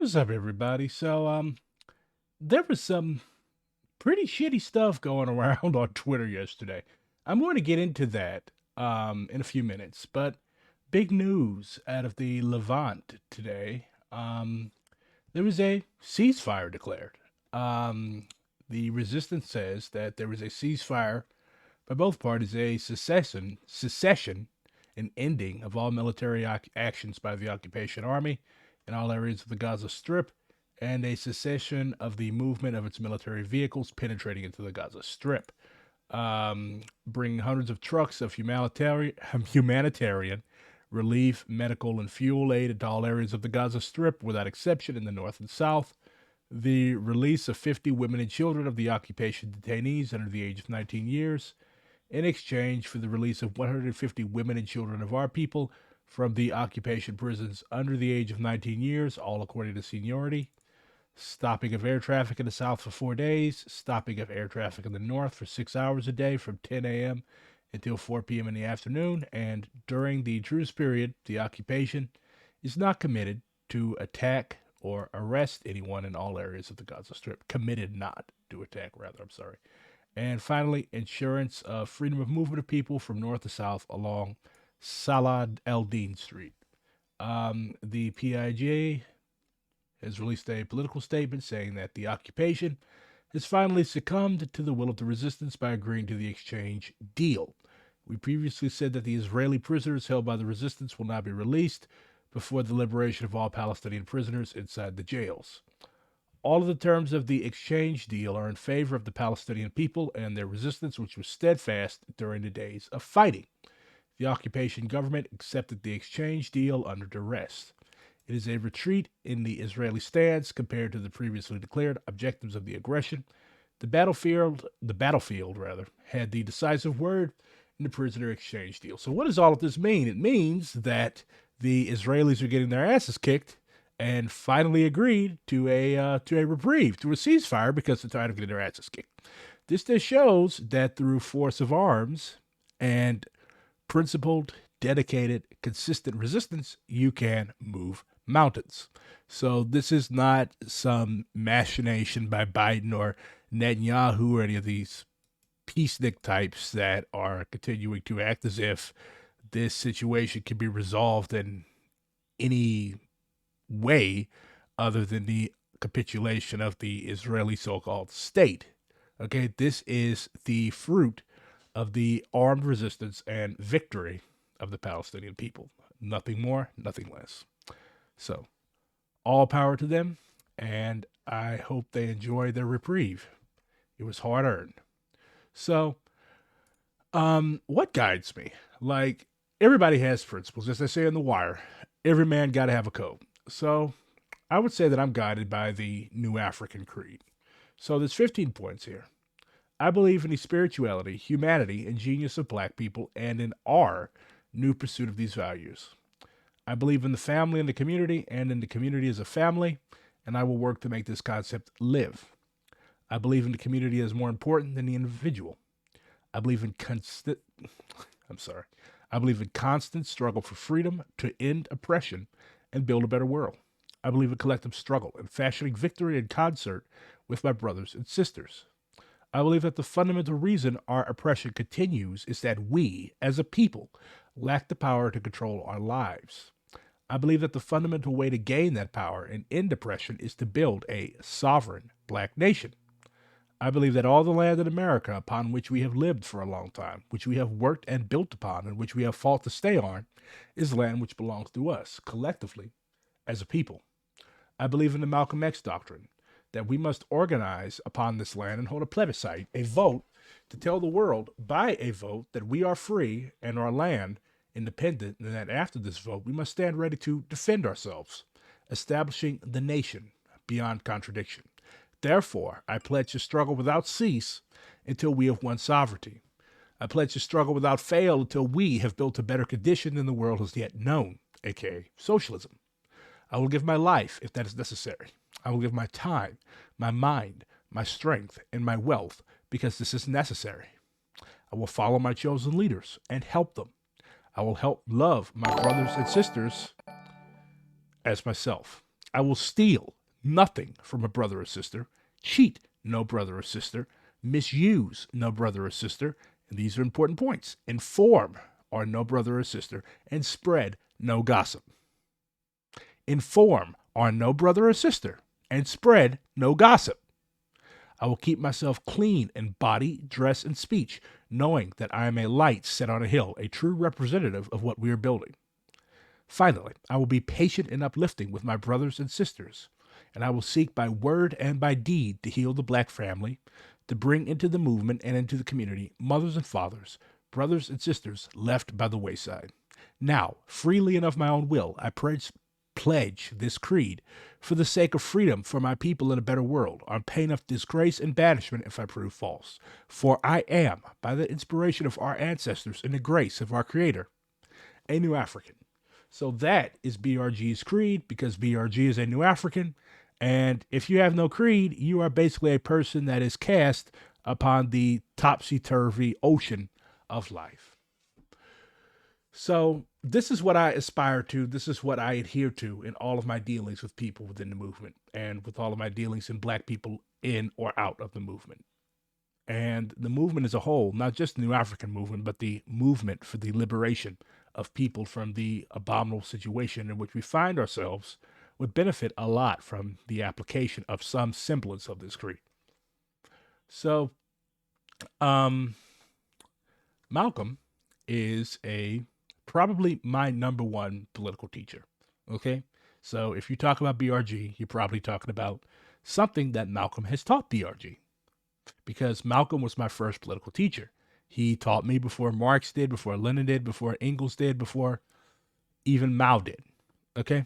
What's up, everybody? There was some pretty shitty stuff going around on Twitter yesterday. I'm going to get into that in a few minutes, but big news out of the Levant today. There was a ceasefire declared. Um, the resistance says that there was a ceasefire by both parties, a secession, an ending of all military actions by the occupation army in all areas of the Gaza Strip, and a cessation of the movement of its military vehicles penetrating into the Gaza Strip. Bringing hundreds of trucks of humanitarian relief, medical, and fuel aid into all areas of the Gaza Strip without exception in the north and south. The release of 50 women and children of the occupation detainees under the age of 19 years in exchange for the release of 150 women and children of our people from the occupation prisons under the age of 19 years, all according to seniority. Stopping of air traffic in the south for 4 days, stopping of air traffic in the north for 6 hours a day from 10 a.m. until 4 p.m. in the afternoon. And during the truce period, the occupation is not committed to attack or arrest anyone in all areas of the Gaza Strip. Committed not to attack, rather, I'm sorry. And finally, insurance of freedom of movement of people from north to south along Salah el-Din Street. The PIJ has released a political statement saying that the occupation has finally succumbed to the will of the resistance by agreeing to the exchange deal. We previously said that the Israeli prisoners held by the resistance will not be released before the liberation of all Palestinian prisoners inside the jails. All of the terms of the exchange deal are in favor of the Palestinian people and their resistance, which was steadfast during the days of fighting. The occupation government accepted the exchange deal under duress. It is a retreat in the Israeli stance compared to the previously declared objectives of the aggression. The battlefield rather, had the decisive word in the prisoner exchange deal. So what does all of this mean? It means that the Israelis are getting their asses kicked and finally agreed to a reprieve, to a ceasefire, because they're tired of getting their asses kicked. This just shows that through force of arms and principled, dedicated, consistent resistance, you can move mountains. So this is not some machination by Biden or Netanyahu or any of these peacenik types that are continuing to act as if this situation can be resolved in any way other than the capitulation of the Israeli so-called state. Okay, this is the fruit of the armed resistance and victory of the Palestinian people. Nothing more, nothing less. So, all power to them, and I hope they enjoy their reprieve. It was hard earned. So, what guides me? Like, everybody has principles. As they say in The Wire, every man got to have a code. So, I would say that I'm guided by the New African Creed. So, there's 15 points here. I believe in the spirituality, humanity, and genius of black people and in our new pursuit of these values. I believe in the family and the community, and in the community as a family, and I will work to make this concept live. I believe in the community as more important than the individual. I believe in constant I'm sorry. I believe in constant struggle for freedom to end oppression and build a better world. I believe in collective struggle and fashioning victory in concert with my brothers and sisters. I believe that the fundamental reason our oppression continues is that we, as a people, lack the power to control our lives. I believe that the fundamental way to gain that power and end oppression is to build a sovereign black nation. I believe that all the land in America upon which we have lived for a long time, which we have worked and built upon, and which we have fought to stay on, is land which belongs to us, collectively, as a people. I believe in the Malcolm X doctrine that we must organize upon this land and hold a plebiscite, a vote, to tell the world by a vote that we are free and our land independent, and that after this vote we must stand ready to defend ourselves, establishing the nation beyond contradiction. Therefore, I pledge to struggle without cease until we have won sovereignty. I pledge to struggle without fail until we have built a better condition than the world has yet known, aka socialism. I will give my life if that is necessary. I will give my time, my mind, my strength, and my wealth because this is necessary. I will follow my chosen leaders and help them. I will help love my brothers and sisters as myself. I will steal nothing from a brother or sister, cheat no brother or sister, misuse no brother or sister, and these are important points, inform or no brother or sister, and spread no gossip. Inform or no brother or sister, and spread no gossip. I will keep myself clean in body, dress, and speech, knowing that I am a light set on a hill, a true representative of what we are building. Finally, I will be patient and uplifting with my brothers and sisters, and I will seek by word and by deed to heal the black family, to bring into the movement and into the community mothers and fathers, brothers and sisters left by the wayside. Now, freely and of my own will, I pledge this creed for the sake of freedom for my people in a better world, on pain of disgrace and banishment if I prove false. For I am, by the inspiration of our ancestors and the grace of our Creator, a New African. So that is BRG's creed, because BRG is a New African. And if you have no creed, you are basically a person that is cast upon the topsy-turvy ocean of life. So this is what I aspire to. This is what I adhere to in all of my dealings with people within the movement, and with all of my dealings in black people in or out of the movement. And the movement as a whole, not just the New African movement, but the movement for the liberation of people from the abominable situation in which we find ourselves, would benefit a lot from the application of some semblance of this creed. So, Malcolm is probably my number one political teacher. Okay, so if you talk about BRG, you're probably talking about something that Malcolm has taught BRG, because Malcolm was my first political teacher. He taught me before Marx did, before Lenin did, before Engels did, before even Mao did. Okay,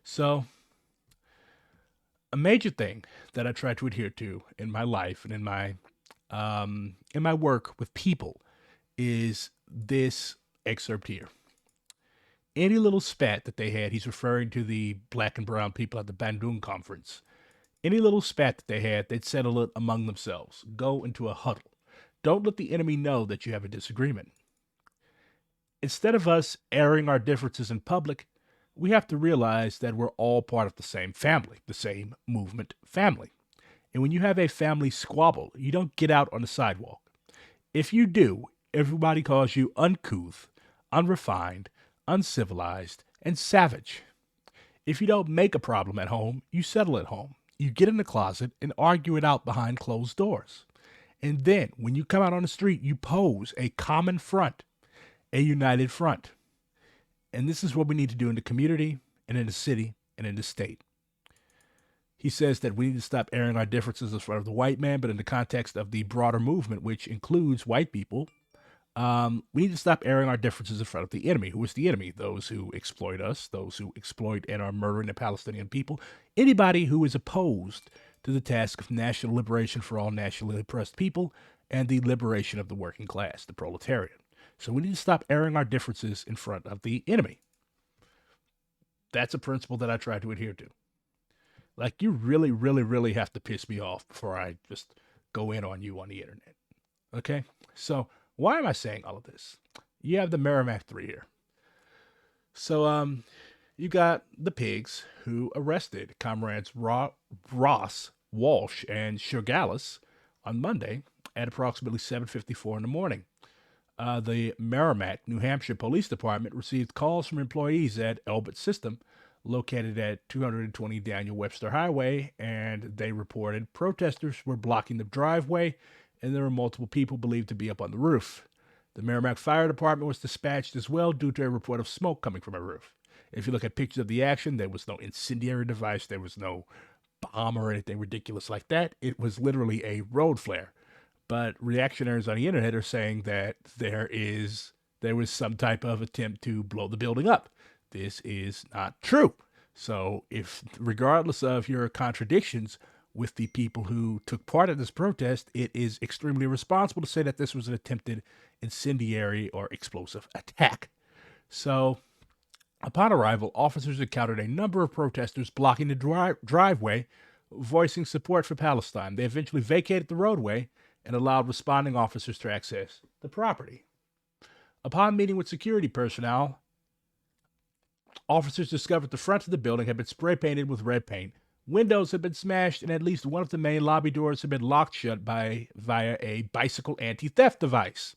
so a major thing that I try to adhere to in my life and in my work with people is this excerpt here. Any little spat that they had, he's referring to the black and brown people at the Bandung conference. Any little spat that they had, they'd settle it among themselves. Go into a huddle. Don't let the enemy know that you have a disagreement. Instead of us airing our differences in public, we have to realize that we're all part of the same family, the same movement family. And when you have a family squabble, you don't get out on the sidewalk. If you do, everybody calls you uncouth, unrefined, uncivilized, and savage. If you don't make a problem at home, you settle at home. You get in the closet and argue it out behind closed doors. And then, when you come out on the street, you pose a common front, a united front. And this is what we need to do in the community, and in the city, and in the state. He says that we need to stop airing our differences in front of the white man, but in the context of the broader movement, which includes white people, we need to stop airing our differences in front of the enemy. Who is the enemy? Those who exploit us, those who exploit and are murdering the Palestinian people, anybody who is opposed to the task of national liberation for all nationally oppressed people and the liberation of the working class, the proletariat. So we need to stop airing our differences in front of the enemy. That's a principle that I try to adhere to. Like, you really, really, really have to piss me off before I just go in on you on the internet. Okay? So why am I saying all of this? You have the Merrimack 3 here. So you got the pigs who arrested comrades Ross, Walsh, and Sugarlis on Monday at approximately 7:54 in the morning. The Merrimack, New Hampshire Police Department received calls from employees at Elbit System, located at 220 Daniel Webster Highway, and they reported protesters were blocking the driveway, and there were multiple people believed to be up on the roof. The Merrimack Fire Department was dispatched as well due to a report of smoke coming from a roof. If you look at pictures of the action, there was no incendiary device, there was no bomb or anything ridiculous like that. It was literally a road flare. But reactionaries on the internet are saying that there was some type of attempt to blow the building up. This is not true. So if, regardless of your contradictions with the people who took part in this protest, it is extremely irresponsible to say that this was an attempted incendiary or explosive attack. So upon arrival, officers encountered a number of protesters blocking the driveway, voicing support for Palestine. They eventually vacated the roadway and allowed responding officers to access the property. Upon meeting with security personnel, Officers discovered the front of the building had been spray painted with red paint. Windows had been smashed, and at least one of the main lobby doors had been locked shut via a bicycle anti-theft device.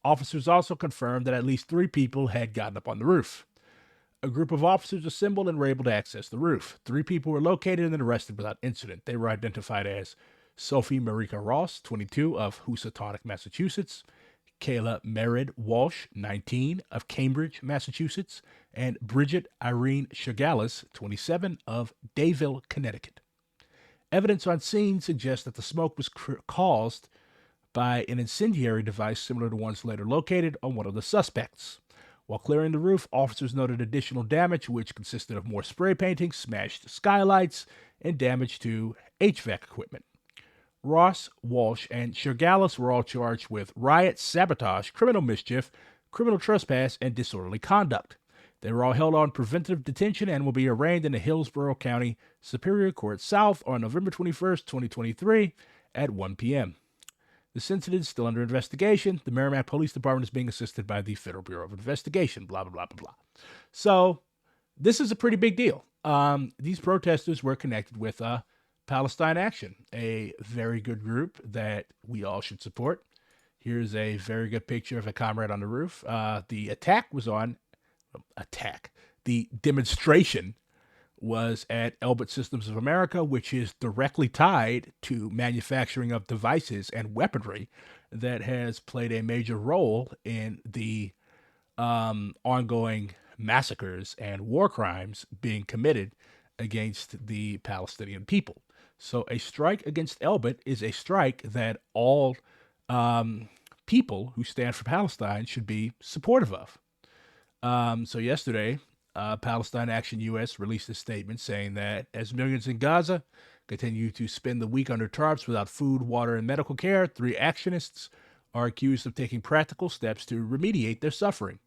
Officers also confirmed that at least 3 people had gotten up on the roof. A group of officers assembled and were able to access the roof. 3 people were located and then arrested without incident. They were identified as Sophie Marika Ross, 22, of Housatonic, Massachusetts; Kayla Merritt Walsh, 19, of Cambridge, Massachusetts; and Bridget Irene Chagalis, 27, of Dayville, Connecticut. Evidence on scene suggests that the smoke was caused by an incendiary device similar to ones later located on one of the suspects. While clearing the roof, officers noted additional damage, which consisted of more spray painting, smashed skylights, and damage to HVAC equipment. Ross, Walsh, and Chagalis were all charged with riot, sabotage, criminal mischief, criminal trespass, and disorderly conduct. They were all held on preventive detention and will be arraigned in the Hillsborough County Superior Court South on November 21st, 2023 at 1 p.m. This incident is still under investigation. The Merrimack Police Department is being assisted by the Federal Bureau of Investigation, blah, blah, blah, blah, blah. So this is a pretty big deal. These protesters were connected with Palestine Action, a very good group that we all should support. Here's a very good picture of a comrade on the roof. The demonstration was at Elbit Systems of America, which is directly tied to manufacturing of devices and weaponry that has played a major role in the ongoing massacres and war crimes being committed against the Palestinian people. So a strike against Elbit is a strike that all people who stand for Palestine should be supportive of. So yesterday, Palestine Action US released a statement saying that as millions in Gaza continue to spend the week under tarps without food, water, and medical care, 3 actionists are accused of taking practical steps to remediate their suffering.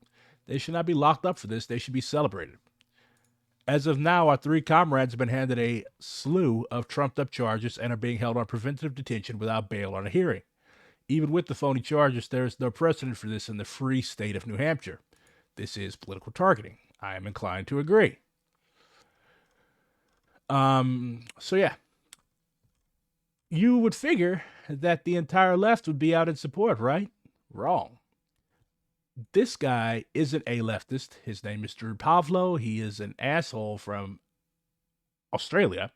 They should not be locked up for this. They should be celebrated. As of now, our 3 comrades have been handed a slew of trumped-up charges and are being held on preventive detention without bail on a hearing. Even with the phony charges, there is no precedent for this in the free state of New Hampshire. This is political targeting. I am inclined to agree. So yeah. You would figure that the entire left would be out in support, right? Wrong. This guy isn't a leftist. His name is Drew Pavlo. He is an asshole from Australia.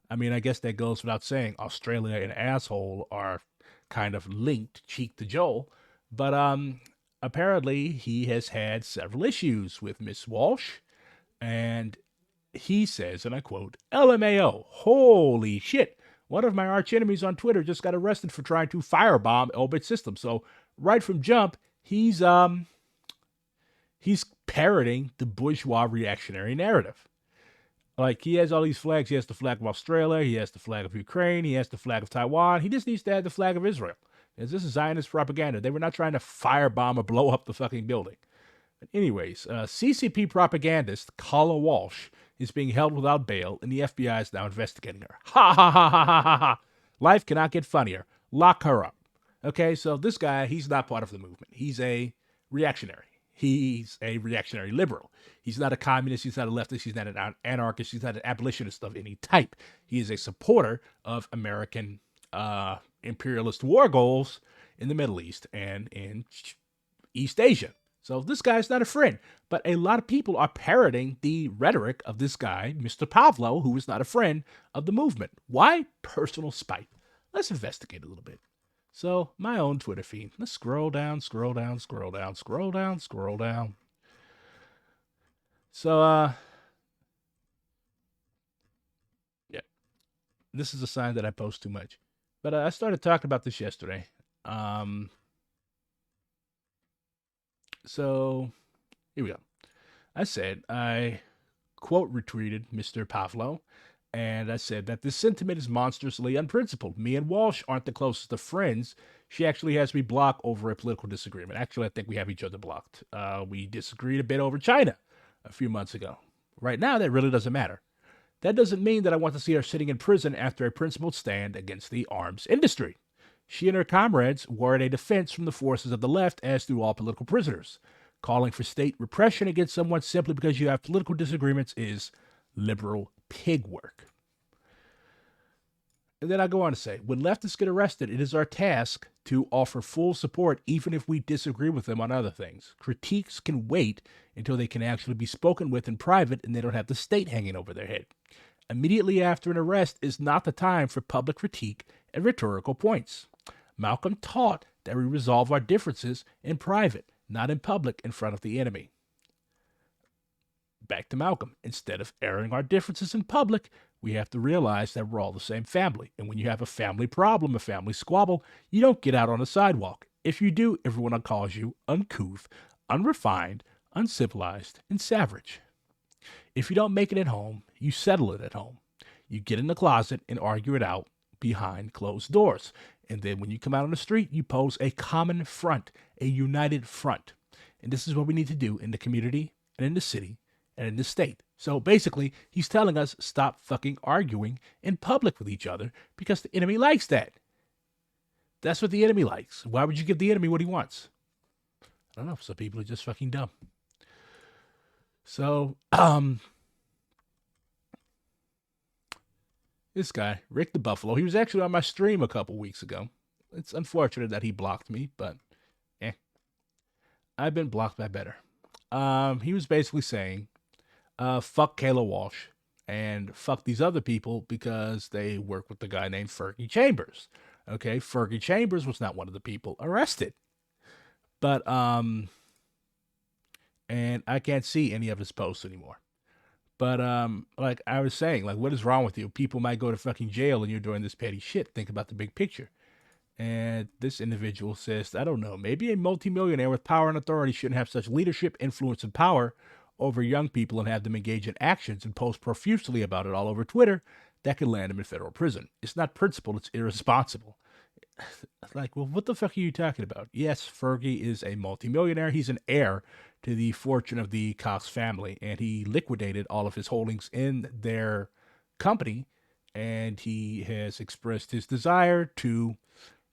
I mean, I guess that goes without saying. Australia and asshole are kind of linked, cheek to jowl. But apparently he has had several issues with Miss Walsh. And he says, and I quote, LMAO, holy shit. One of my arch enemies on Twitter just got arrested for trying to firebomb Elbit Systems. So right from jump, he's parroting the bourgeois reactionary narrative. Like, he has all these flags. He has the flag of Australia. He has the flag of Ukraine. He has the flag of Taiwan. He just needs to have the flag of Israel. Because this is Zionist propaganda. They were not trying to firebomb or blow up the fucking building. But anyways, CCP propagandist Kala Walsh is being held without bail, and the FBI is now investigating her. Ha ha ha ha ha ha ha. Life cannot get funnier. Lock her up. Okay, so this guy, he's not part of the movement. He's a reactionary. He's a reactionary liberal. He's not a communist. He's not a leftist. He's not an anarchist. He's not an abolitionist of any type. He is a supporter of American imperialist war goals in the Middle East and in East Asia. So this guy's not a friend. But a lot of people are parroting the rhetoric of this guy, Mr. Pavlo, who is not a friend of the movement. Why? Personal spite. Let's investigate a little bit. So, my own Twitter feed. Let's scroll down, scroll down, scroll down, scroll down, scroll down. So, yeah. This is a sign that I post too much. But I started talking about this yesterday. So, here we go. I said, I quote retweeted Mr. Pavlo, and I said that this sentiment is monstrously unprincipled. Me and Walsh aren't the closest of friends. She actually has me blocked over a political disagreement. Actually, I think we have each other blocked. We disagreed a bit over China a few months ago. Right now, that really doesn't matter. That doesn't mean that I want to see her sitting in prison after a principled stand against the arms industry. She and her comrades warrant a defense from the forces of the left, as do all political prisoners. Calling for state repression against someone simply because you have political disagreements is liberal pig work. And then I go on to say, when leftists get arrested, it is our task to offer full support even if we disagree with them on other things. Critiques can wait until they can actually be spoken with in private and they don't have the state hanging over their head. Immediately after an arrest is not the time for public critique and rhetorical points. Malcolm taught that we resolve our differences in private, not in public in front of the enemy. Back to Malcolm. Instead of airing our differences in public, we have to realize that we're all the same family. And when you have a family problem, a family squabble, you don't get out on the sidewalk. If you do, everyone calls you uncouth, unrefined, uncivilized, and savage. If you don't make it at home, you settle it at home. You get in the closet and argue it out behind closed doors. And then when you come out on the street, you pose a common front, a united front. And this is what we need to do in the community and in the city and in the state. So basically, he's telling us stop fucking arguing in public with each other because the enemy likes that. That's what the enemy likes. Why would you give the enemy what he wants? I don't know. Some people are just fucking dumb. So, this guy, Rick the Buffalo, he was actually on my stream a couple weeks ago. It's unfortunate that he blocked me, but I've been blocked by better. He was basically saying, fuck Kayla Walsh and fuck these other people because they work with the guy named Fergie Chambers. Okay, Fergie Chambers was not one of the people arrested. But, and I can't see any of his posts anymore. But, like I was saying, like, what is wrong with you? People might go to fucking jail and you're doing this petty shit. Think about the big picture. And this individual says, I don't know, maybe a multimillionaire with power and authority shouldn't have such leadership, influence, and power over young people and have them engage in actions and post profusely about it all over Twitter that could land him in federal prison. It's not principled, it's irresponsible. Like, well, what the fuck are you talking about? Yes, Fergie is a multimillionaire. He's an heir to the fortune of the Cox family, and he liquidated all of his holdings in their company, and he has expressed his desire to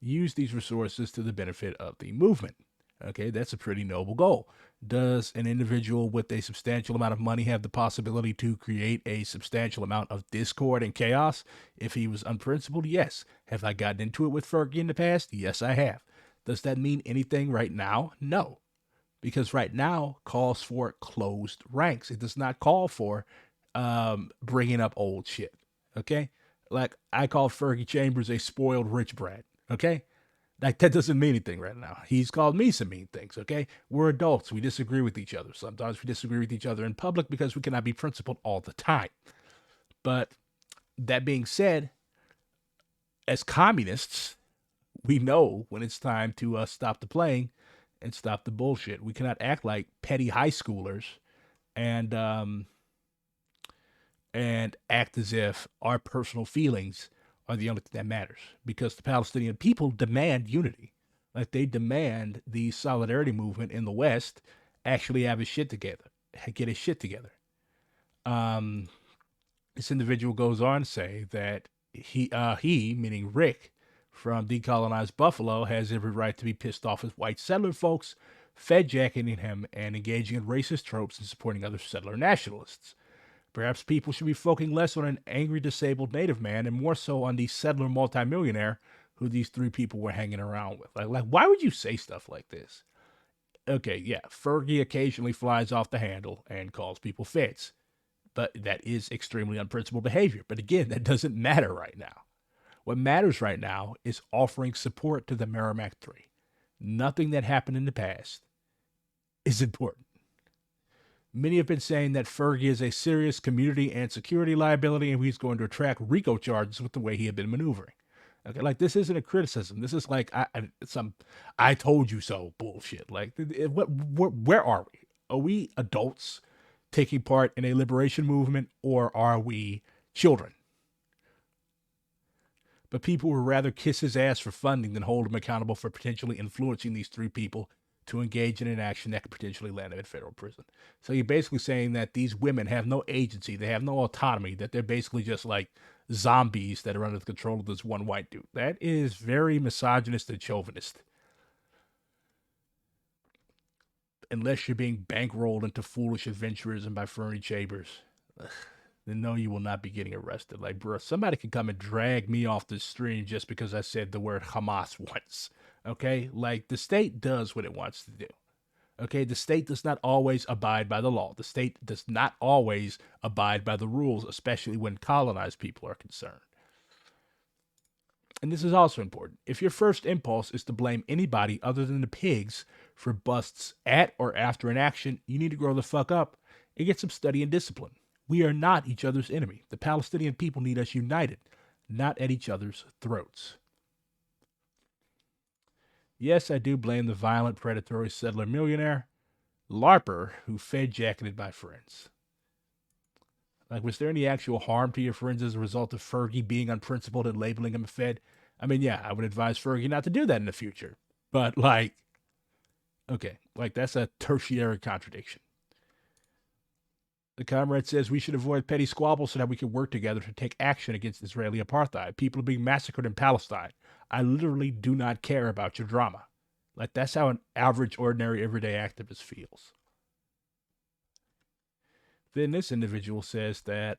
use these resources to the benefit of the movement. Okay, that's a pretty noble goal. Does an individual with a substantial amount of money have the possibility to create a substantial amount of discord and chaos if he was unprincipled? Yes. Have I gotten into it with Fergie in the past? Yes, I have. Does that mean anything right now? No. Because right now calls for closed ranks. It does not call for bringing up old shit. Okay? Like, I call Fergie Chambers a spoiled rich brat. Okay? Like, that doesn't mean anything right now. He's called me some mean things, okay? We're adults. We disagree with each other. Sometimes we disagree with each other in public because we cannot be principled all the time. But that being said, as communists, we know when it's time to stop the playing and stop the bullshit. We cannot act like petty high schoolers and act as if our personal feelings are the only thing that matters, because the Palestinian people demand unity. Like, they demand the solidarity movement in the West actually have his shit together, get his shit together. This individual goes on to say that he, meaning Rick from Decolonized Buffalo, has every right to be pissed off with white settler folks, fed-jacketing him and engaging in racist tropes and supporting other settler nationalists. Perhaps people should be focusing less on an angry, disabled native man and more so on the settler multimillionaire who these three people were hanging around with. Like, why would you say stuff like this? Okay, yeah, Fergie occasionally flies off the handle and calls people feds. But that is extremely unprincipled behavior. But again, that doesn't matter right now. What matters right now is offering support to the Merrimack 3. Nothing that happened in the past is important. Many have been saying that Fergie is a serious community and security liability, and he's going to attract RICO charges with the way he had been maneuvering. Okay, like, this isn't a criticism. This is like some "I told you so" bullshit. Like, where are we? Are we adults taking part in a liberation movement, or are we children? But people would rather kiss his ass for funding than hold him accountable for potentially influencing these three people to engage in an action that could potentially land them in federal prison. So you're basically saying that these women have no agency, they have no autonomy, that they're basically just like zombies that are under the control of this one white dude. That is very misogynist and chauvinist. unless you're being bankrolled into foolish adventurism by Fernie Chambers, then no, you will not be getting arrested. Like, bro, somebody can come and drag me off the stream just because I said the word Hamas once. Okay? Like, the state does what it wants to do. Okay? The state does not always abide by the law. The state does not always abide by the rules, especially when colonized people are concerned. And this is also important. If your first impulse is to blame anybody other than the pigs for busts at or after an action, you need to grow the fuck up and get some study and discipline. We are not each other's enemy. The Palestinian people need us united, not at each other's throats. Yes, I do blame the violent, predatory settler millionaire, LARPer, who fed jacketed my friends. Like, was there any actual harm to your friends as a result of Fergie being unprincipled and labeling him a Fed? I mean, yeah, I would advise Fergie not to do that in the future. But, like, okay, like, that's a tertiary contradiction. The comrade says we should avoid petty squabbles so that we can work together to take action against Israeli apartheid. People are being massacred in Palestine. I literally do not care about your drama. Like, that's how an average, ordinary, everyday activist feels. Then this individual says that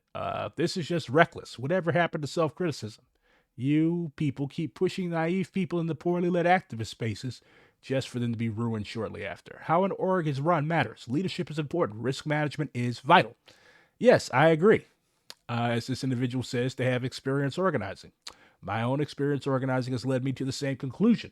this is just reckless. Whatever happened to self-criticism? You people keep pushing naive people into poorly led activist spaces just for them to be ruined shortly after. How an org is run matters. Leadership is important. Risk management is vital. Yes, I agree. As this individual says, they have experience organizing. My own experience organizing has led me to the same conclusion.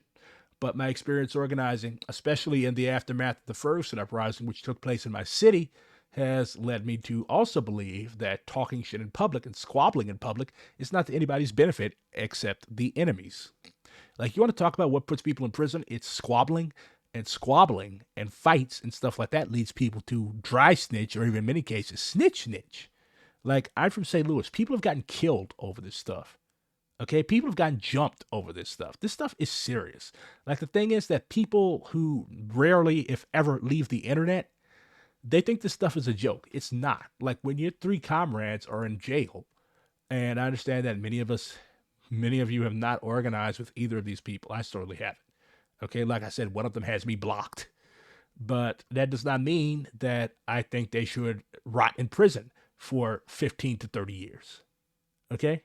But my experience organizing, especially in the aftermath of the Ferguson uprising, which took place in my city, has led me to also believe that talking shit in public and squabbling in public is not to anybody's benefit except the enemy's. Like, you want to talk about what puts people in prison? It's squabbling and fights and stuff like that leads people to dry snitch, or even in many cases, snitch. Like, I'm from St. Louis. People have gotten killed over this stuff. Okay, people have gotten jumped over this stuff. This stuff is serious. Like, the thing is that people who rarely, if ever, leave the internet, they think this stuff is a joke. It's not. Like, when your three comrades are in jail, and I understand that many of you have not organized with either of these people. I certainly haven't. Okay, like I said, one of them has me blocked. But that does not mean that I think they should rot in prison for 15 to 30 years. Okay?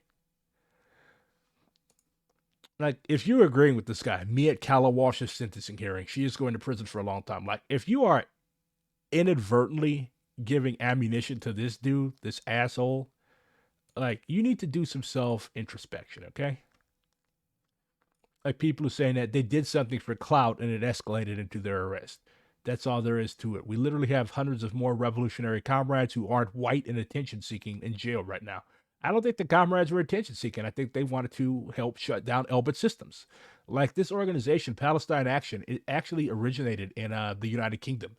Like, if you're agreeing with this guy, Miet Kalawash's sentencing hearing, she is going to prison for a long time. Like, if you are inadvertently giving ammunition to this dude, this asshole, like, you need to do some self-introspection, okay? Like, people are saying that they did something for clout and it escalated into their arrest. That's all there is to it. We literally have hundreds of more revolutionary comrades who aren't white and attention-seeking in jail right now. I don't think the comrades were attention-seeking. I think they wanted to help shut down Elbit Systems. Like, this organization, Palestine Action, it actually originated in the United Kingdom.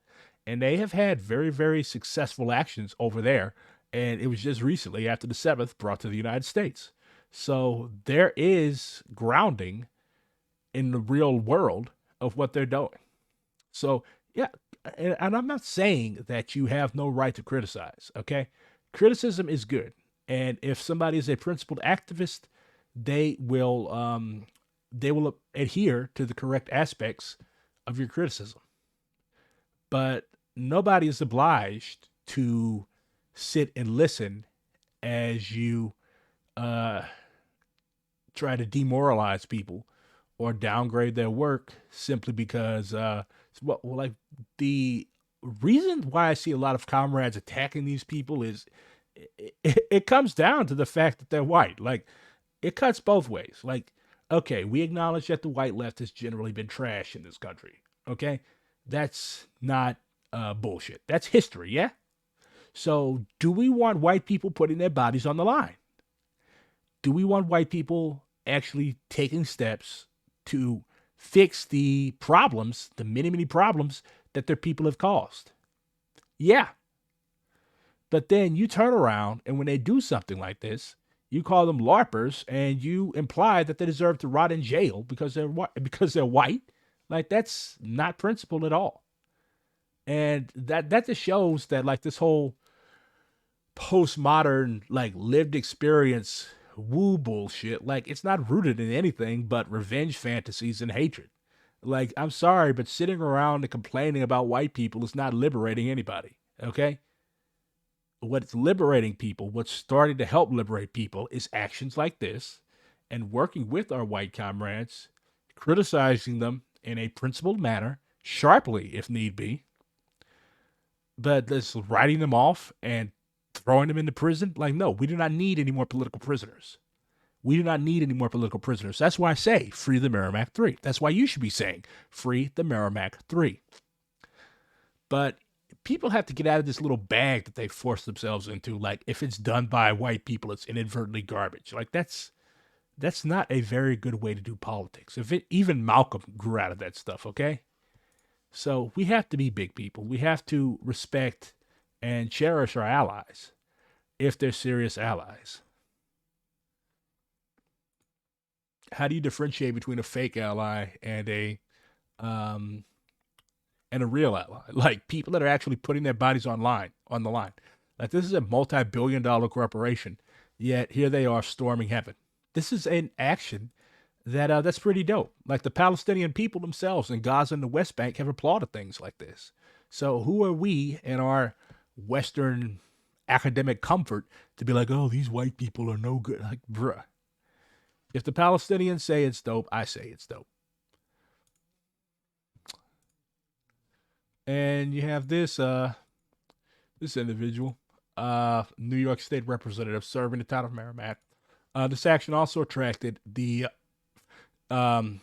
And they have had very, very successful actions over there. And it was just recently, after the 7th, brought to the United States. So there is grounding in the real world of what they're doing. So, yeah, and I'm not saying that you have no right to criticize, okay? Criticism is good. And if somebody is a principled activist, they will adhere to the correct aspects of your criticism. But nobody is obliged to sit and listen as you try to demoralize people or downgrade their work simply because, like, the reason why I see a lot of comrades attacking these people is it comes down to the fact that they're white. Like, it cuts both ways. Like, okay, we acknowledge that the white left has generally been trash in this country. Okay, that's not bullshit. That's history, yeah? So, do we want white people putting their bodies on the line? Do we want white people actually taking steps to fix the problems, the many, many problems that their people have caused? Yeah. But then you turn around, and when they do something like this, you call them LARPers, and you imply that they deserve to rot in jail because they're white. Like, that's not principled at all. And that just shows that, like, this whole postmodern, like, lived experience woo bullshit, like, it's not rooted in anything but revenge fantasies and hatred. Like, I'm sorry, but sitting around and complaining about white people is not liberating anybody. Okay? What's liberating people, what's starting to help liberate people, is actions like this and working with our white comrades, criticizing them in a principled manner, sharply if need be, but just writing them off and throwing them into prison. Like, no, we do not need any more political prisoners. We do not need any more political prisoners. That's why I say free the Merrimack 3. That's why you should be saying free the Merrimack 3. But people have to get out of this little bag that they force themselves into. Like, if it's done by white people, it's inadvertently garbage. Like, that's not a very good way to do politics. Even Malcolm grew out of that stuff, okay? So we have to be big people. We have to respect and cherish our allies if they're serious allies. How do you differentiate between a fake ally um, and a real ally? Like, people that are actually putting their bodies on the line. Like, this is a multi-billion-dollar corporation, yet here they are storming heaven. This is an action that's pretty dope. Like, the Palestinian people themselves in Gaza and the West Bank have applauded things like this. So who are we in our Western academic comfort to be like, oh, these white people are no good? Like, bruh. If the Palestinians say it's dope, I say it's dope. And you have this individual, New York State representative serving the town of Merrimack. This action also attracted the attention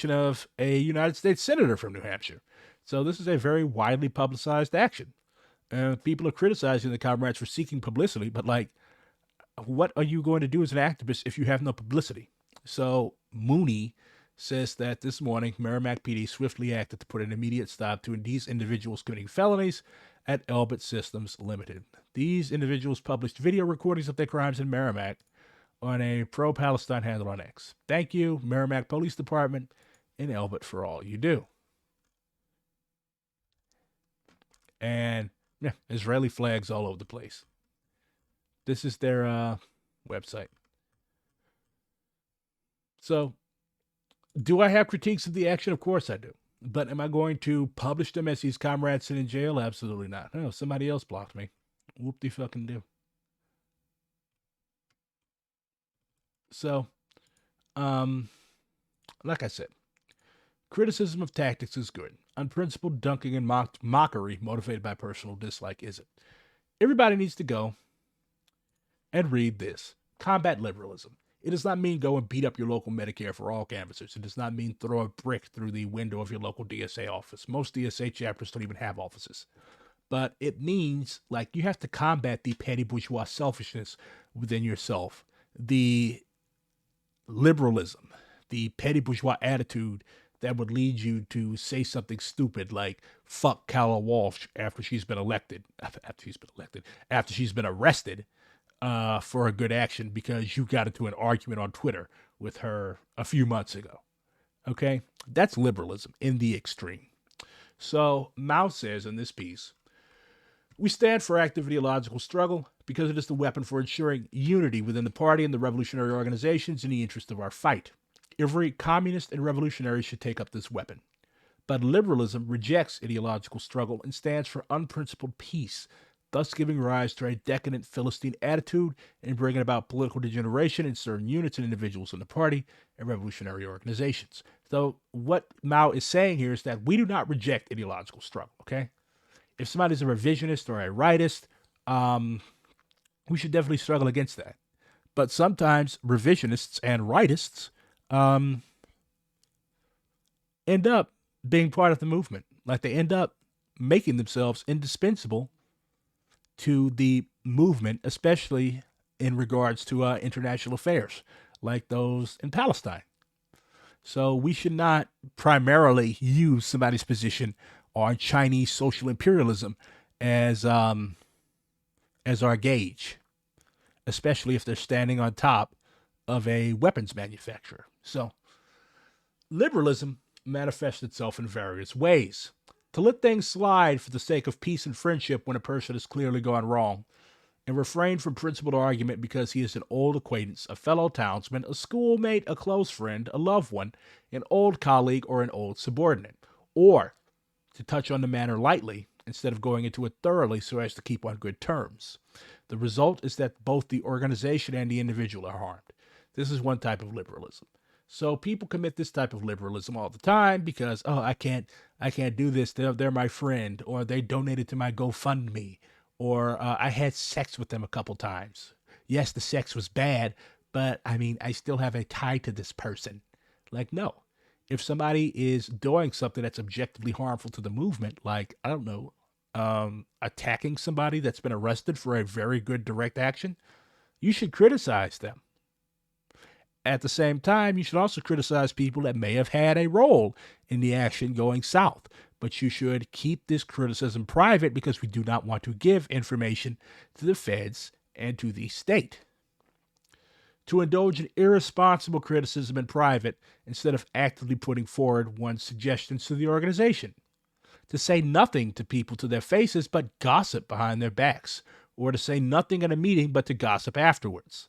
of a United States senator from New Hampshire. So this is a very widely publicized action. People are criticizing the comrades for seeking publicity, but like, what are you going to do as an activist if you have no publicity? So Mooney says that this morning, Merrimack PD swiftly acted to put an immediate stop to these individuals committing felonies at Elbit Systems Limited. These individuals published video recordings of their crimes in Merrimack on a pro-Palestine handle on X. Thank you, Merrimack Police Department in Elbit, for all you do. And yeah, Israeli flags all over the place. This is their website. So, do I have critiques of the action? Of course I do. But am I going to publish them as these comrades sit in jail? Absolutely not. No, somebody else blocked me. Whoop-de-fucking do. So, like I said, criticism of tactics is good. Unprincipled dunking and mockery motivated by personal dislike isn't. Everybody needs to go and read this. Combat liberalism. It does not mean go and beat up your local Medicare for all canvassers. It does not mean throw a brick through the window of your local DSA office. Most DSA chapters don't even have offices. But it means, like, you have to combat the petty bourgeois selfishness within yourself, the liberalism, the petty bourgeois attitude that would lead you to say something stupid like fuck Calla Walsh after she's been arrested for a good action because you got into an argument on Twitter with her a few months ago. Okay? That's liberalism in the extreme. So Mao says in this piece, we stand for active ideological struggle because it is the weapon for ensuring unity within the party and the revolutionary organizations in the interest of our fight. Every communist and revolutionary should take up this weapon. But liberalism rejects ideological struggle and stands for unprincipled peace, thus giving rise to a decadent Philistine attitude and bringing about political degeneration in certain units and individuals in the party and revolutionary organizations. So what Mao is saying here is that we do not reject ideological struggle, okay? If somebody's a revisionist or a rightist, we should definitely struggle against that. But sometimes revisionists and rightists end up being part of the movement. Like, they end up making themselves indispensable to the movement, especially in regards to international affairs, like those in Palestine. So we should not primarily use somebody's position on Chinese social imperialism as our gauge, especially if they're standing on top of a weapons manufacturer. So liberalism manifests itself in various ways. To let things slide for the sake of peace and friendship when a person has clearly gone wrong and refrain from principled argument because he is an old acquaintance, a fellow townsman, a schoolmate, a close friend, a loved one, an old colleague, or an old subordinate. Or to touch on the matter lightly instead of going into it thoroughly so as to keep on good terms. The result is that both the organization and the individual are harmed. This is one type of liberalism. So people commit this type of liberalism all the time because, oh, I can't do this. They're my friend, or they donated to my GoFundMe, or I had sex with them a couple times. Yes, the sex was bad, but I mean, I still have a tie to this person. Like, no. If somebody is doing something that's objectively harmful to the movement, like, I don't know, attacking somebody that's been arrested for a very good direct action, you should criticize them. At the same time, you should also criticize people that may have had a role in the action going south. But you should keep this criticism private because we do not want to give information to the feds and to the state. To indulge in irresponsible criticism in private instead of actively putting forward one's suggestions to the organization. To say nothing to people to their faces but gossip behind their backs, or to say nothing at a meeting but to gossip afterwards.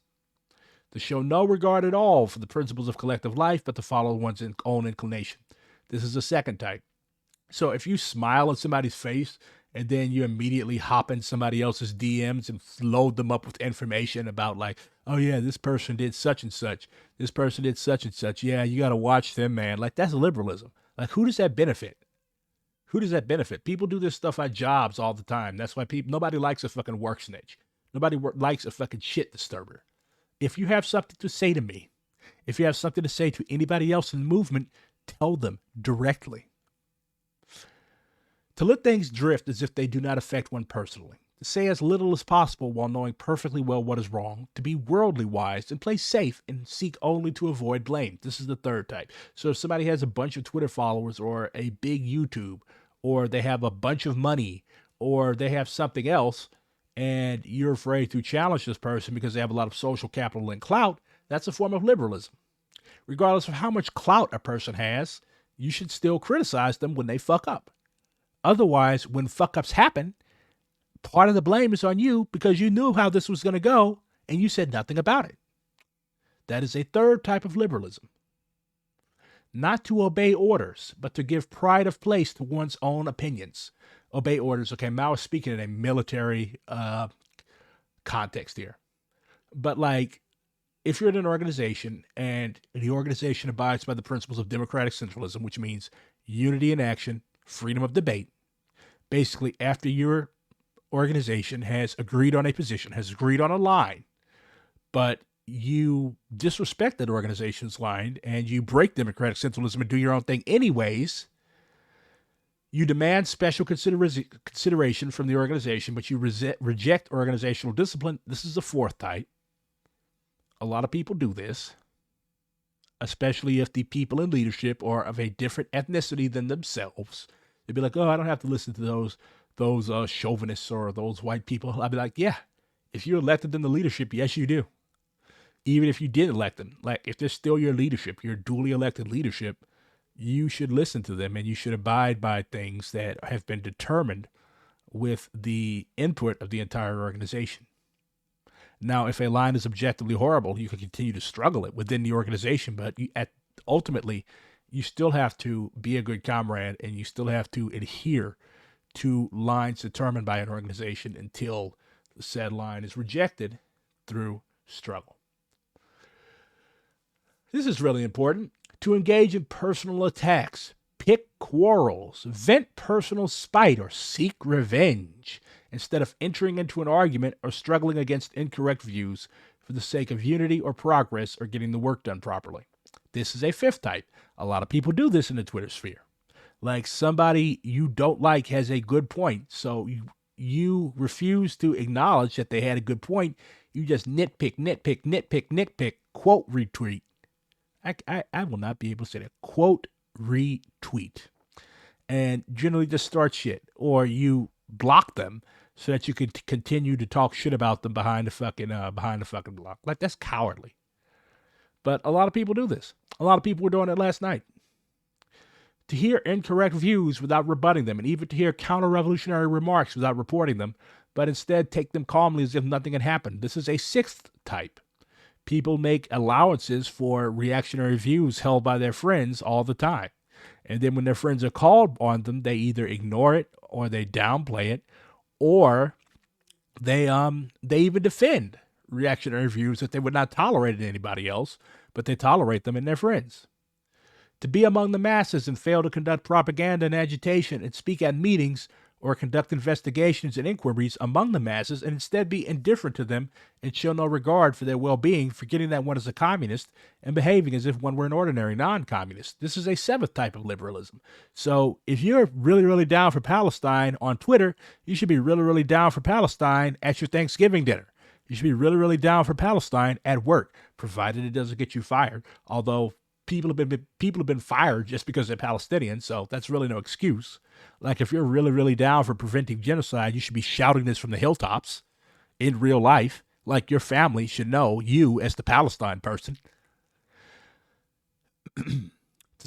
To show no regard at all for the principles of collective life, but to follow one's own inclination. This is the second type. So if you smile in somebody's face and then you immediately hop in somebody else's DMs and load them up with information about like, oh yeah, this person did such and such. This person did such and such. Yeah, you got to watch them, man. Like, that's liberalism. Like, who does that benefit? Who does that benefit? People do this stuff at jobs all the time. That's why nobody likes a fucking work snitch. Nobody likes a fucking shit disturber. If you have something to say to me, if you have something to say to anybody else in the movement, tell them directly. To let things drift as if they do not affect one personally. To say as little as possible while knowing perfectly well what is wrong. To be worldly wise and play safe and seek only to avoid blame. This is the third type. So if somebody has a bunch of Twitter followers or a big YouTube, or they have a bunch of money, or they have something else, and you're afraid to challenge this person because they have a lot of social capital and clout, that's a form of liberalism. Regardless of how much clout a person has, you should still criticize them when they fuck up. Otherwise, when fuck ups happen, part of the blame is on you because you knew how this was going to go and you said nothing about it. That is a third type of liberalism. Not to obey orders, but to give pride of place to one's own opinions. Obey orders. Okay, Mao is speaking in a military context here. But like, if you're in an organization and the organization abides by the principles of democratic centralism, which means unity in action, freedom of debate, basically after your organization has agreed on a position, has agreed on a line, but you disrespect that organization's line and you break democratic centralism and do your own thing anyways, you demand special consideration from the organization, but you reject organizational discipline. This is the fourth type. A lot of people do this, especially if the people in leadership are of a different ethnicity than themselves. They'd be like, oh, I don't have to listen to those chauvinists or those white people. I'd be like, yeah, if you elected them to leadership, yes, you do. Even if you did elect them, like if they're still your leadership, your duly elected leadership, you should listen to them and you should abide by things that have been determined with the input of the entire organization. Now, if a line is objectively horrible, you can continue to struggle it within the organization, but ultimately, you still have to be a good comrade and you still have to adhere to lines determined by an organization until the said line is rejected through struggle. This is really important. To engage in personal attacks, pick quarrels, vent personal spite, or seek revenge, instead of entering into an argument or struggling against incorrect views for the sake of unity or progress or getting the work done properly. This is a fifth type. A lot of people do this in the Twitter sphere. Like, somebody you don't like has a good point, so you refuse to acknowledge that they had a good point. You just nitpick, quote retweet. I will not be able to say that. Quote retweet. And generally just start shit. Or you block them so that you can continue to talk shit about them behind the fucking block. Like, that's cowardly. But a lot of people do this. A lot of people were doing it last night. To hear incorrect views without rebutting them, and even to hear counter-revolutionary remarks without reporting them, but instead take them calmly as if nothing had happened. This is a sixth type. People make allowances for reactionary views held by their friends all the time. And then when their friends are called on them, they either ignore it or they downplay it, or they even defend reactionary views that they would not tolerate in anybody else, but they tolerate them in their friends. To be among the masses and fail to conduct propaganda and agitation and speak at meetings or conduct investigations and inquiries among the masses and instead be indifferent to them and show no regard for their well-being, forgetting that one is a communist and behaving as if one were an ordinary non-communist. This is a seventh type of liberalism. So if you're really, really down for Palestine on Twitter, you should be really, really down for Palestine at your Thanksgiving dinner. You should be really, really down for Palestine at work, provided it doesn't get you fired. Although people have been fired just because they're Palestinians, so that's really no excuse. Like, if you're really, really down for preventing genocide, you should be shouting this from the hilltops in real life. Like, your family should know you as the Palestine person. To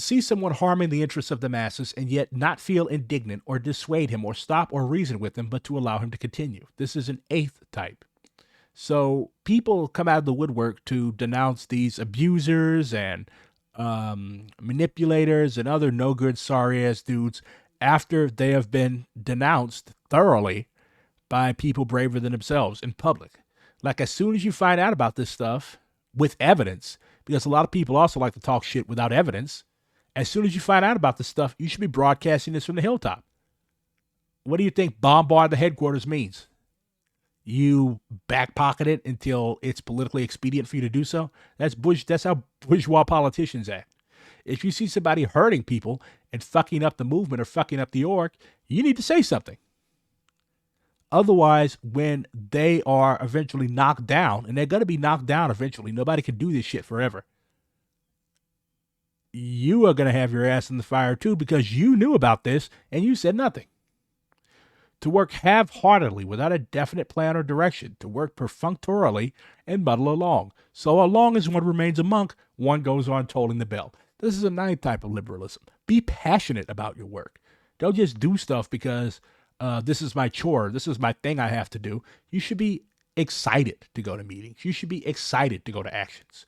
see someone harming the interests of the masses and yet not feel indignant or dissuade him or stop or reason with him, but to allow him to continue. This is an eighth type. So people come out of the woodwork to denounce these abusers and manipulators and other no good, sorry ass dudes after they have been denounced thoroughly by people braver than themselves in public. Like, as soon as you find out about this stuff with evidence, because a lot of people also like to talk shit without evidence, as soon as you find out about this stuff, you should be broadcasting this from the hilltop. What do you think bombard the headquarters means? You backpocket it until it's politically expedient for you to do so? That's how bourgeois politicians act. If you see somebody hurting people and fucking up the movement or fucking up the org, you need to say something. Otherwise, when they are eventually knocked down, and they're going to be knocked down eventually, nobody can do this shit forever, you are going to have your ass in the fire too, because you knew about this and you said nothing. To work half-heartedly without a definite plan or direction, to work perfunctorily and muddle along. So long as one remains a monk, one goes on tolling the bell. This is a ninth type of liberalism. Be passionate about your work. Don't just do stuff because this is my chore, this is my thing I have to do. You should be excited to go to meetings. You should be excited to go to actions.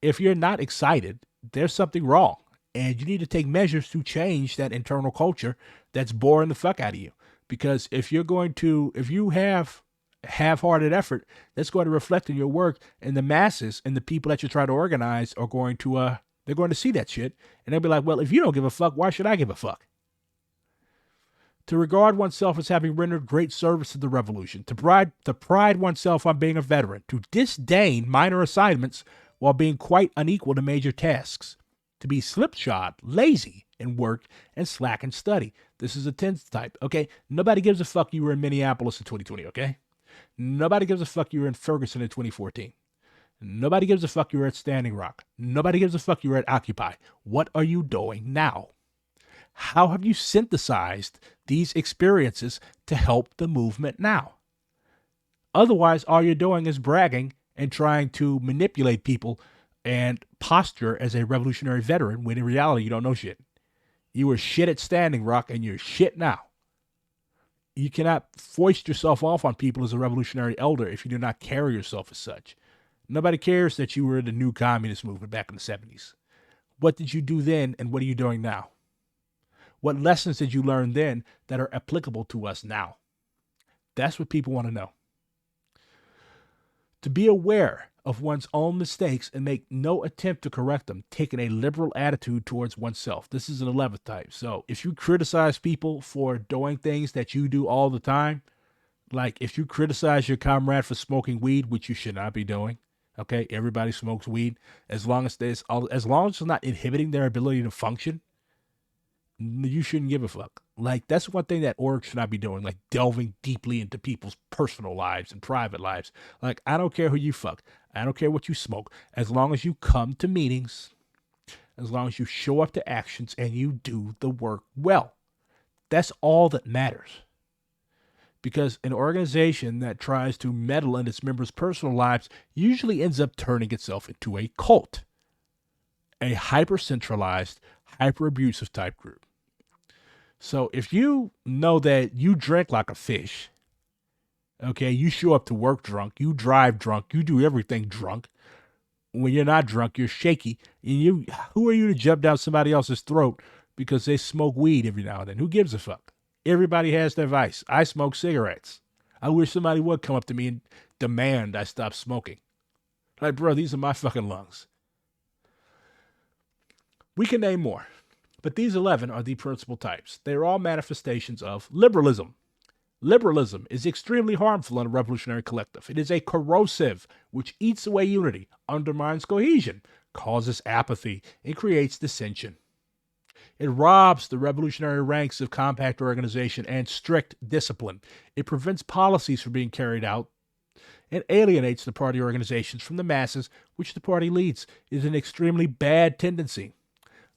If you're not excited, there's something wrong. And you need to take measures to change that internal culture that's boring the fuck out of you. Because if you have half-hearted effort, that's going to reflect in your work, and the masses and the people that you try to organize are going to, they're going to see that shit, and they'll be like, well, if you don't give a fuck, why should I give a fuck? To regard oneself as having rendered great service to the revolution, to pride oneself on being a veteran, to disdain minor assignments while being quite unequal to major tasks, to be slipshod, lazy in work, and slack in study. This is a 10th type, okay? Nobody gives a fuck you were in Minneapolis in 2020, okay? Nobody gives a fuck you were in Ferguson in 2014. Nobody gives a fuck you were at Standing Rock. Nobody gives a fuck you were at Occupy. What are you doing now? How have you synthesized these experiences to help the movement now? Otherwise, all you're doing is bragging and trying to manipulate people and posture as a revolutionary veteran when in reality you don't know shit. You were shit at Standing Rock and you're shit now. You cannot foist yourself off on people as a revolutionary elder if you do not carry yourself as such. Nobody cares that you were in the new communist movement back in the 70s. What did you do then and what are you doing now? What lessons did you learn then that are applicable to us now? That's what people want to know. To be aware of one's own mistakes and make no attempt to correct them, taking a liberal attitude towards oneself. This is an 11th type. So if you criticize people for doing things that you do all the time, like if you criticize your comrade for smoking weed, which you should not be doing, okay, everybody smokes weed, as long as it's not inhibiting their ability to function, you shouldn't give a fuck. Like, that's one thing that orgs should not be doing, like delving deeply into people's personal lives and private lives. Like, I don't care who you fuck. I don't care what you smoke. As long as you come to meetings, as long as you show up to actions and you do the work well. That's all that matters. Because an organization that tries to meddle in its members' personal lives usually ends up turning itself into a cult. A hyper-centralized, hyper-abusive type group. So if you know that you drink like a fish Okay, you show up to work drunk, you drive drunk, you do everything drunk. When you're not drunk, you're shaky. And who are you to jump down somebody else's throat because they smoke weed every now and then? Who gives a fuck? Everybody has their vice. I smoke cigarettes. I wish somebody would come up to me and demand I stop smoking. Like, bro, these are my fucking lungs. We can name more, but these 11 are the principal types. They are all manifestations of liberalism. Liberalism is extremely harmful in a revolutionary collective. It is a corrosive which eats away unity, undermines cohesion, causes apathy, and creates dissension. It robs the revolutionary ranks of compact organization and strict discipline. It prevents policies from being carried out and alienates the party organizations from the masses, which the party leads. It is an extremely bad tendency.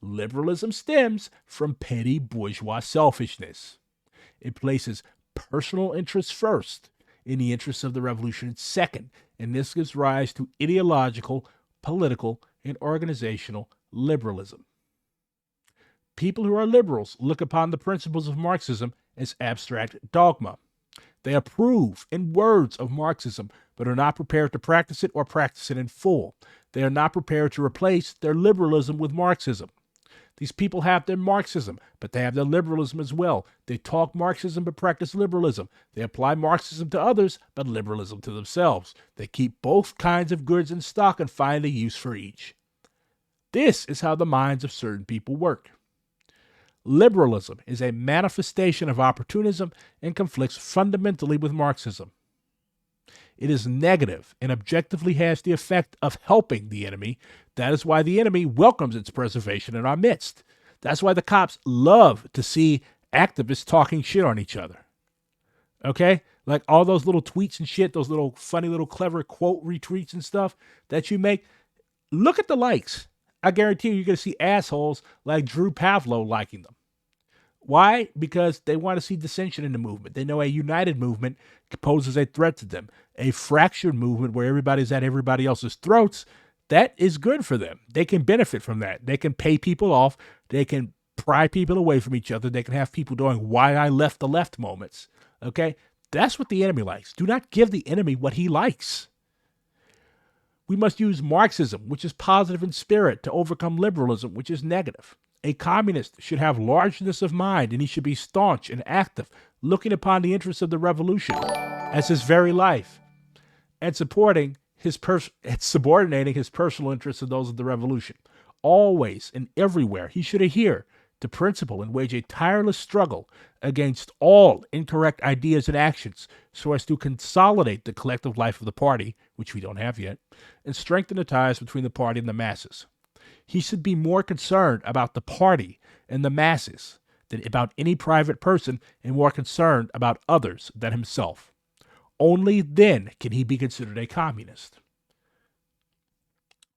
Liberalism stems from petty bourgeois selfishness. It places personal interests first, in the interests of the revolution second, and this gives rise to ideological, political, and organizational liberalism. People who are liberals look upon the principles of Marxism as abstract dogma. They approve in words of Marxism, but are not prepared to practice it or practice it in full. They are not prepared to replace their liberalism with Marxism. These people have their Marxism, but they have their liberalism as well. They talk Marxism but practice liberalism. They apply Marxism to others, but liberalism to themselves. They keep both kinds of goods in stock and find a use for each. This is how the minds of certain people work. Liberalism is a manifestation of opportunism and conflicts fundamentally with Marxism. It is negative and objectively has the effect of helping the enemy. That is why the enemy welcomes its preservation in our midst. That's why the cops love to see activists talking shit on each other. Okay? Like all those little tweets and shit, those little funny little clever quote retweets and stuff that you make. Look at the likes. I guarantee you're going to see assholes like Drew Pavlo liking them. Why? Because they want to see dissension in the movement. They know a united movement poses a threat to them. A fractured movement where everybody's at everybody else's throats, that is good for them. They can benefit from that. They can pay people off. They can pry people away from each other. They can have people doing why I left the left moments. Okay? That's what the enemy likes. Do not give the enemy what he likes. We must use Marxism, which is positive in spirit, to overcome liberalism, which is negative. A communist should have largeness of mind, and he should be staunch and active, looking upon the interests of the revolution as his very life, and subordinating his personal interests to those of the revolution. Always and everywhere, he should adhere to principle and wage a tireless struggle against all incorrect ideas and actions so as to consolidate the collective life of the party, which we don't have yet, and strengthen the ties between the party and the masses. He should be more concerned about the party and the masses than about any private person, and more concerned about others than himself. Only then can he be considered a communist.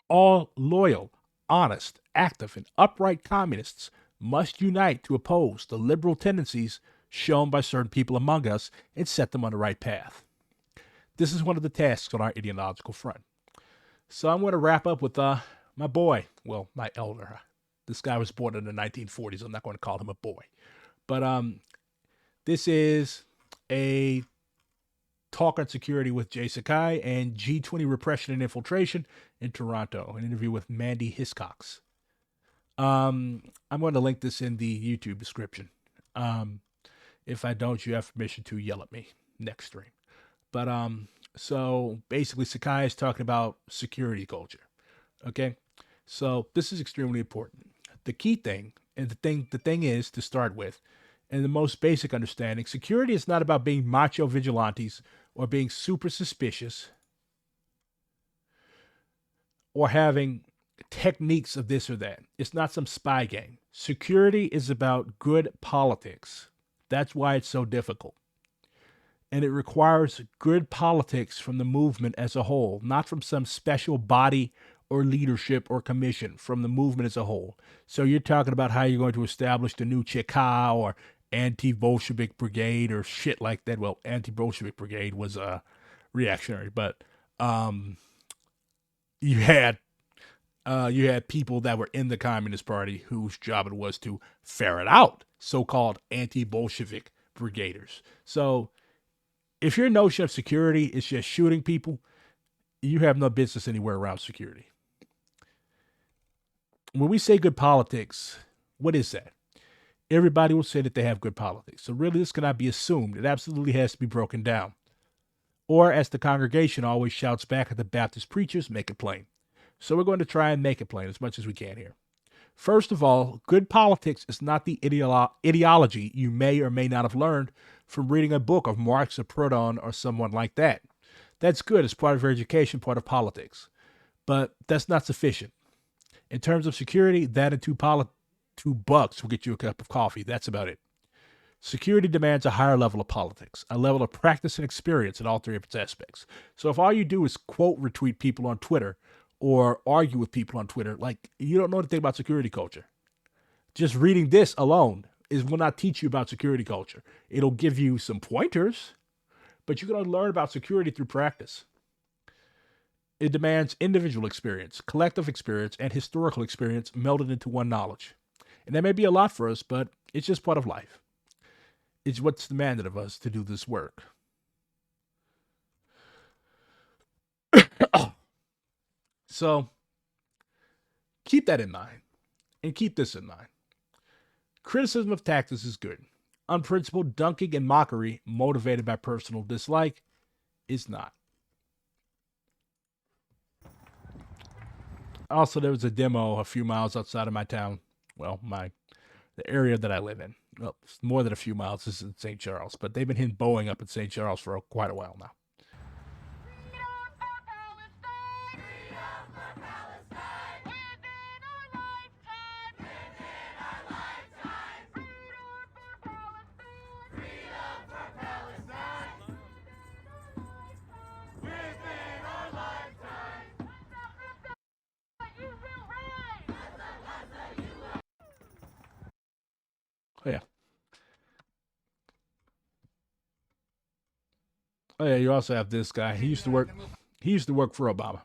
All loyal, honest, active, and upright communists must unite to oppose the liberal tendencies shown by certain people among us and set them on the right path. This is one of the tasks on our ideological front. So I'm going to wrap up with my boy, well, my elder. This guy was born in the 1940s. I'm not going to call him a boy. But this is a talk on security with Jay Sakai and G20 Repression and Infiltration in Toronto, an interview with Mandy Hiscox. I'm going to link this in the YouTube description. If I don't, you have permission to yell at me next stream. But so basically Sakai is talking about security culture. Okay? So this is extremely important. The key thing, and the thing is to start with, and the most basic understanding, security is not about being macho vigilantes or being super suspicious or having techniques of this or that. It's not some spy game. Security is about good politics. That's why it's so difficult. And it requires good politics from the movement as a whole, not from some special body or leadership or commission, from the movement as a whole. So you're talking about how you're going to establish the new Cheka or anti-Bolshevik brigade or shit like that. Well, anti-Bolshevik brigade was reactionary, but you had people that were in the Communist Party whose job it was to ferret out so-called anti-Bolshevik brigaders. So If your notion of security is just shooting people, you have no business anywhere around security. When we say good politics, what is that? Everybody will say that they have good politics. So really, this cannot be assumed. It absolutely has to be broken down. Or, as the congregation always shouts back at the Baptist preachers, make it plain. So we're going to try and make it plain as much as we can here. First of all, good politics is not the ideology you may or may not have learned from reading a book of Marx or Proudhon or someone like that. That's good as part of your education, part of politics. But that's not sufficient. In terms of security, that and $2 will get you a cup of coffee. That's about it. Security demands a higher level of politics, a level of practice and experience in all three of its aspects. So if all you do is quote retweet people on Twitter or argue with people on Twitter, like, you don't know anything about security culture. Just reading this alone will not teach you about security culture. It'll give you some pointers, but you're going to learn about security through practice. It demands individual experience, collective experience, and historical experience melded into one knowledge. And that may be a lot for us, but it's just part of life. It's what's demanded of us to do this work. So keep that in mind, and keep this in mind. Criticism of tactics is good. Unprincipled dunking and mockery motivated by personal dislike is not. Also, there was a demo a few miles outside of my town. Well, the area that I live in. Well, it's more than a few miles. This is in St. Charles, but they've been hitting Boeing up in St. Charles for quite a while now. Oh yeah. Oh yeah. You also have this guy. He used to work for Obama.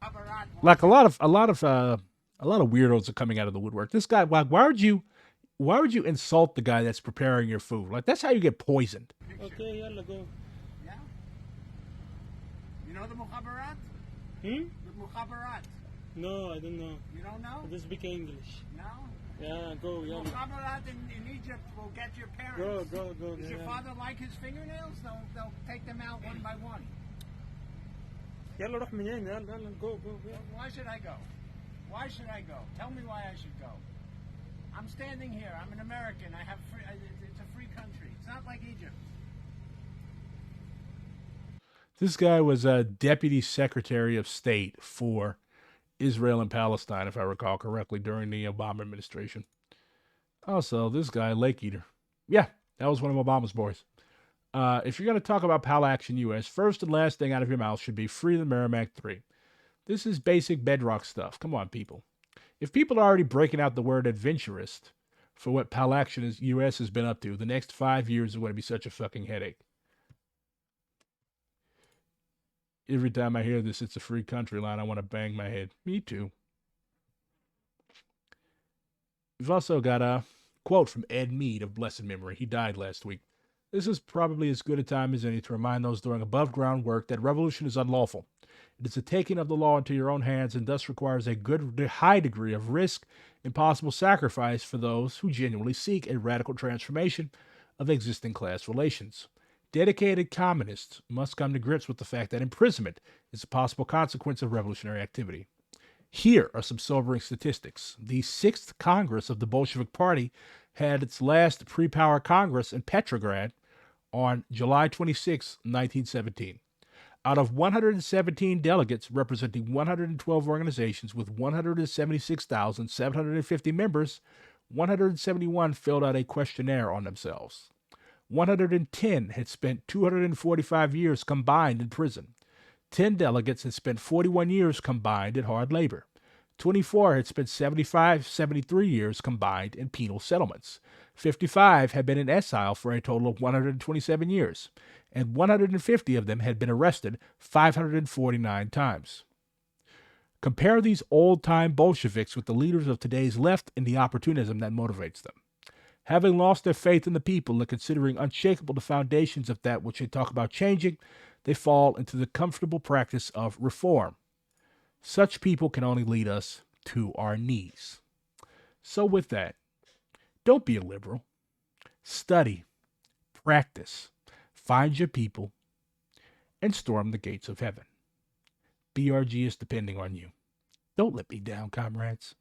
Like a lot of weirdos are coming out of the woodwork. This guy. Why would you insult the guy that's preparing your food? Like, that's how you get poisoned. Okay, yeah, go. Yeah. You know the mukhabarat? The mukhabarat. No, I don't know. You don't know? I just speak English. No. Yeah, go. Yeah. Mukhabarat in Egypt will get your parents. Go. Does your father like his fingernails? They'll take them out one by one. يلا روح من هنا يلا go. Why should I go? Why should I go? Tell me why I should go. I'm standing here. I'm an American. It's a free country. It's not like Egypt. This guy was a deputy secretary of state for Israel and Palestine, if I recall correctly, during the Obama administration. Also, this guy, Lake Eater. Yeah, that was one of Obama's boys. If you're going to talk about Pal Action US, first and last thing out of your mouth should be free the Merrimack 3. This is basic bedrock stuff. Come on, people. If people are already breaking out the word adventurist for what Pal Action US has been up to, the next 5 years are going to be such a fucking headache. Every time I hear this, it's a free country line, I want to bang my head. Me too. We've also got a quote from Ed Mead of blessed memory. He died last week. This is probably as good a time as any to remind those doing above-ground work that revolution is unlawful. It is a taking of the law into your own hands and thus requires a high degree of risk and possible sacrifice for those who genuinely seek a radical transformation of existing class relations. Dedicated communists must come to grips with the fact that imprisonment is a possible consequence of revolutionary activity. Here are some sobering statistics. The 6th Congress of the Bolshevik Party had its last pre-power Congress in Petrograd on July 26, 1917. Out of 117 delegates representing 112 organizations with 176,750 members, 171 filled out a questionnaire on themselves. 110 had spent 245 years combined in prison. 10 delegates had spent 41 years combined in hard labor. 24 had spent 73 years combined in penal settlements. 55 had been in exile for a total of 127 years, and 150 of them had been arrested 549 times. Compare these old-time Bolsheviks with the leaders of today's left and the opportunism that motivates them. Having lost their faith in the people and considering unshakable the foundations of that which they talk about changing, they fall into the comfortable practice of reform. Such people can only lead us to our knees. So, with that, don't be a liberal. Study, practice, find your people, and storm the gates of heaven. BRG is depending on you. Don't let me down, comrades.